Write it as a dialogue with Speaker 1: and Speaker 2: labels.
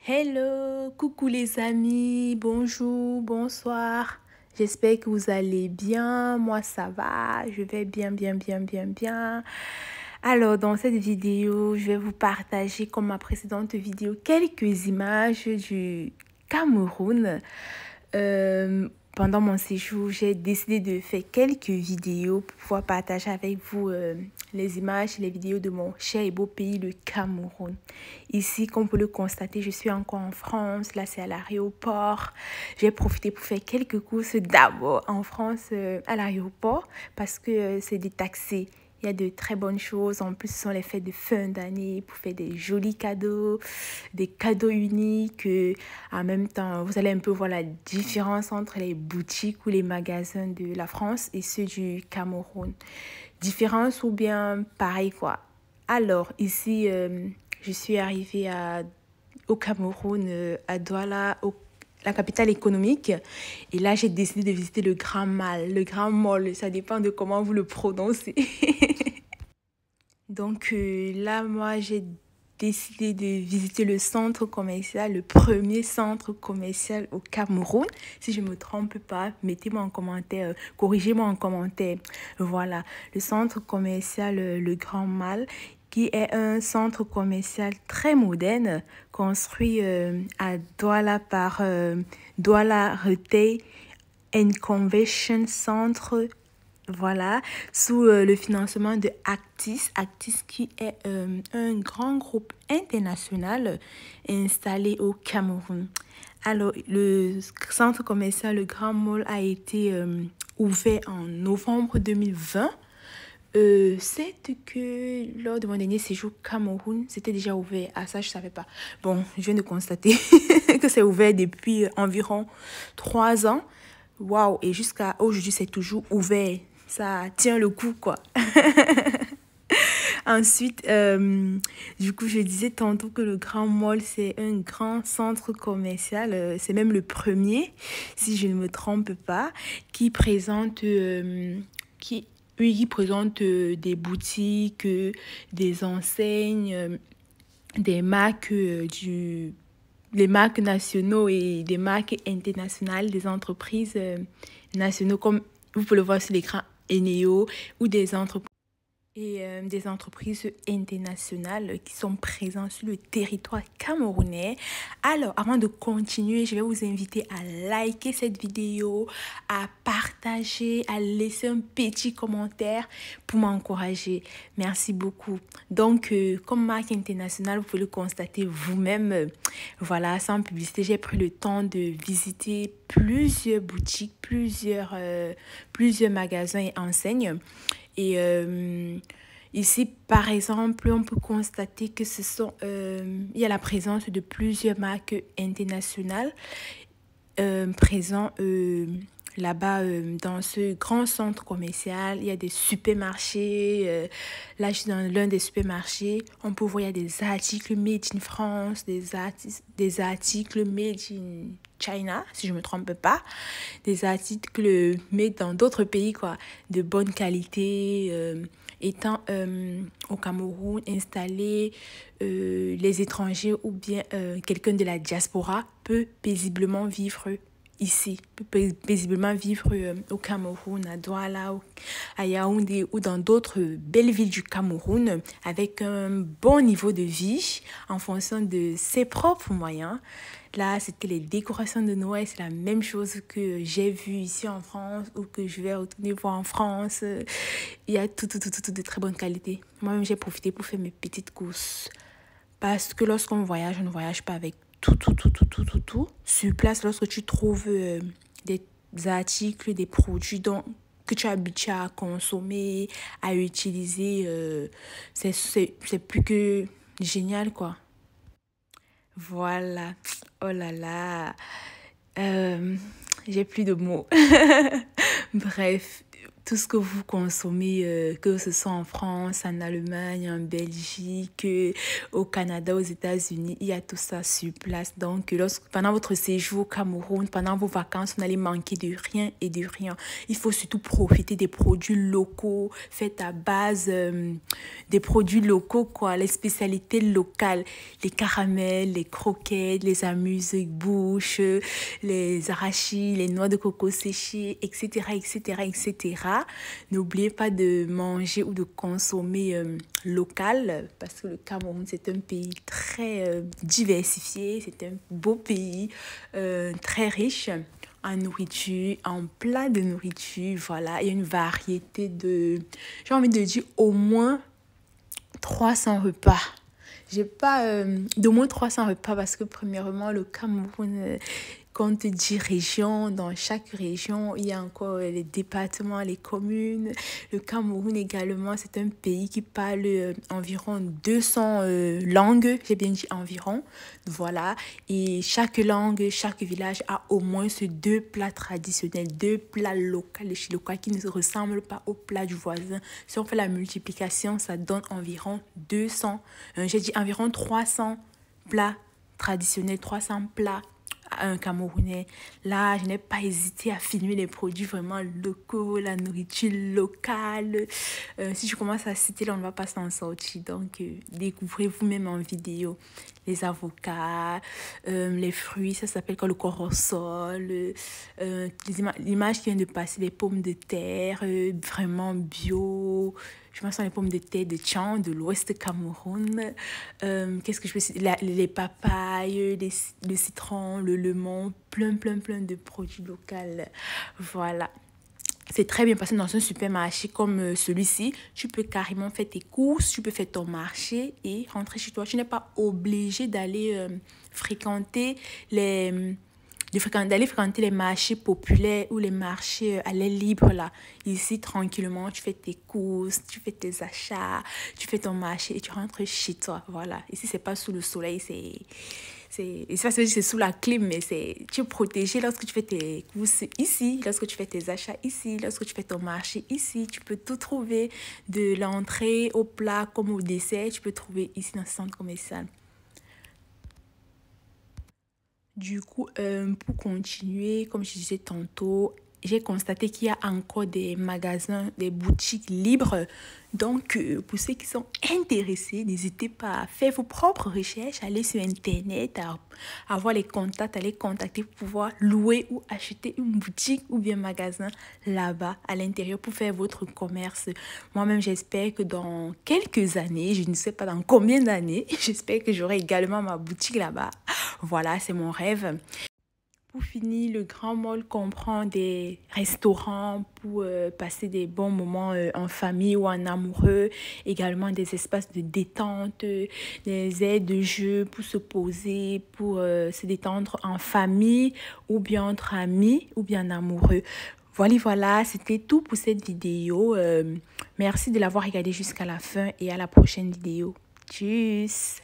Speaker 1: Hello, coucou les amis, bonjour, bonsoir. J'espère que vous allez bien. Moi, ça va, je vais bien. Alors, dans cette vidéo, je vais vous partager, comme ma précédente vidéo, quelques images du Cameroun. Pendant mon séjour, j'ai décidé de faire quelques vidéos pour pouvoir partager avec vous les images, les vidéos de mon cher et beau pays, le Cameroun. Ici, comme vous le constatez, je suis encore en France. Là, c'est à l'aéroport. J'ai profité pour faire quelques courses d'abord en France à l'aéroport parce que c'est détaxé. Il y a de très bonnes choses. En plus, ce sont les fêtes de fin d'année pour faire des jolis cadeaux, des cadeaux uniques. En même temps, vous allez un peu voir la différence entre les boutiques ou les magasins de la France et ceux du Cameroun. Différence ou bien pareil quoi. Alors, ici, je suis arrivée au Cameroun, à Douala, la capitale économique. Et là, j'ai décidé de visiter le Grand Mal, le Grand Mall. Ça dépend de comment vous le prononcez. Donc là, moi, j'ai décidé de visiter le centre commercial, le premier centre commercial au Cameroun. Si je ne me trompe pas, mettez-moi en commentaire, corrigez-moi en commentaire. Voilà, le centre commercial Le Grand Mal, qui est un centre commercial très moderne, construit à Douala par Douala Retail and Convention Centre. Voilà, sous le financement de Actis. Actis qui est un grand groupe international installé au Cameroun. Alors, le centre commercial Le Grand Mall a été ouvert en novembre 2020. C'est que lors de mon dernier séjour au Cameroun, c'était déjà ouvert. Ah, ça, je ne savais pas. Bon, je viens de constater que c'est ouvert depuis environ 3 ans. Waouh, et jusqu'à aujourd'hui, c'est toujours ouvert. Ça tient le coup, quoi. Ensuite, du coup, je disais tantôt que le Grand Mall, c'est un grand centre commercial. C'est même le premier, si je ne me trompe pas, qui présente, qui présente des boutiques, des enseignes, des marques des marques nationaux et des marques internationales, des entreprises nationaux, comme vous pouvez le voir sur l'écran, Eneo, ou des entreprises internationales qui sont présentes sur le territoire camerounais. Alors, avant de continuer, je vais vous inviter à liker cette vidéo, à partager, à laisser un petit commentaire pour m'encourager. Merci beaucoup. Donc, comme marque internationale, vous pouvez le constater vous-même. Voilà, sans publicité, j'ai pris le temps de visiter plusieurs boutiques, plusieurs magasins et enseignes. Et ici, par exemple, on peut constater que il y a la présence de plusieurs marques internationales présentes là-bas dans ce grand centre commercial. Il y a des supermarchés. Là, je suis dans l'un des supermarchés. On peut voir il y a des articles made in France, des articles made in China, si je ne me trompe pas, des articles made dans d'autres pays, quoi, de bonne qualité. Étant au Cameroun, installé, les étrangers ou bien quelqu'un de la diaspora peut paisiblement vivre ici, peut paisiblement vivre au Cameroun, à Douala, à Yaoundé ou dans d'autres belles villes du Cameroun avec un bon niveau de vie en fonction de ses propres moyens. Là, c'était les décorations de Noël, c'est la même chose que j'ai vu ici en France ou que je vais retourner voir en France. Il y a tout de très bonne qualité. Moi-même, j'ai profité pour faire mes petites courses. Parce que lorsqu'on voyage, on ne voyage pas avec tout. Sur place, lorsque tu trouves des articles, des produits que tu es habitué à consommer, à utiliser, c'est plus que génial, quoi. Voilà. Oh là là. J'ai plus de mots. Bref, tout ce que vous consommez, que ce soit en France, en Allemagne, en Belgique, au Canada, aux États-Unis, il y a tout ça sur place. Donc, pendant votre séjour au Cameroun, pendant vos vacances, vous n'allez manquer de rien et de rien. Il faut surtout profiter des produits locaux, faites à base des produits locaux, quoi, les spécialités locales, les caramels, les croquettes, les amuse-bouches, les arachides, les noix de coco séchées, etc., etc., etc. N'oubliez pas de manger ou de consommer local parce que le Cameroun, c'est un pays très diversifié, c'est un beau pays très riche en nourriture, en plats de nourriture. Voilà, il y a une variété de, j'ai envie de dire au moins 300 repas. J'ai pas d'au moins 300 repas parce que premièrement, le Cameroun, quand on te dit région, dans chaque région, il y a encore les départements, les communes. Le Cameroun également, c'est un pays qui parle environ 200 langues, j'ai bien dit environ. Voilà, et chaque langue, chaque village a au moins ces deux plats traditionnels, deux plats locaux, qui ne se ressemblent pas aux plats du voisin. Si on fait la multiplication, ça donne environ 200, j'ai dit environ 300 plats traditionnels, 300 plats à un Camerounais. Là, je n'ai pas hésité à filmer les produits vraiment locaux, la nourriture locale. Si je commence à citer, là, on ne va pas s'en sortir. Donc, découvrez vous-même en vidéo les avocats, les fruits, ça s'appelle quoi, le corosol, l'image qui vient de passer, les pommes de terre, vraiment bio. Je pense à les pommes de terre de Tchang, de l'Ouest Cameroun. Qu'est-ce que je peux citer? Les papayes, le citron, le lemon, plein de produits locaux. Voilà. C'est très bien passé dans un supermarché comme celui-ci. Tu peux carrément faire tes courses, tu peux faire ton marché et rentrer chez toi. Tu n'es pas obligé d'aller fréquenter d'aller fréquenter les marchés populaires ou les marchés à l'air libre là. Ici, tranquillement, tu fais tes courses, tu fais tes achats, tu fais ton marché et tu rentres chez toi. Voilà. Ici, c'est pas sous le soleil, c'est sous la clim, mais tu es protégé lorsque tu fais tes courses ici, lorsque tu fais tes achats ici, lorsque tu fais ton marché ici. Tu peux tout trouver, de l'entrée au plat comme au dessert, tu peux trouver ici dans ce centre commercial. Du coup, pour continuer, comme je disais tantôt, j'ai constaté qu'il y a encore des magasins, des boutiques libres. Donc, pour ceux qui sont intéressés, n'hésitez pas à faire vos propres recherches, aller sur Internet, à avoir les contacts, à les contacter pour pouvoir louer ou acheter une boutique ou bien magasin là-bas, à l'intérieur, pour faire votre commerce. Moi-même, j'espère que dans quelques années, je ne sais pas dans combien d'années, j'espère que j'aurai également ma boutique là-bas. Voilà, c'est mon rêve. Pour finir, le Grand Mall comprend des restaurants pour passer des bons moments en famille ou en amoureux, également des espaces de détente, des aires de jeu pour se poser, pour se détendre en famille ou bien entre amis ou bien en amoureux. Voilà, c'était tout pour cette vidéo. Merci de l'avoir regardé jusqu'à la fin et à la prochaine vidéo. Tchuss!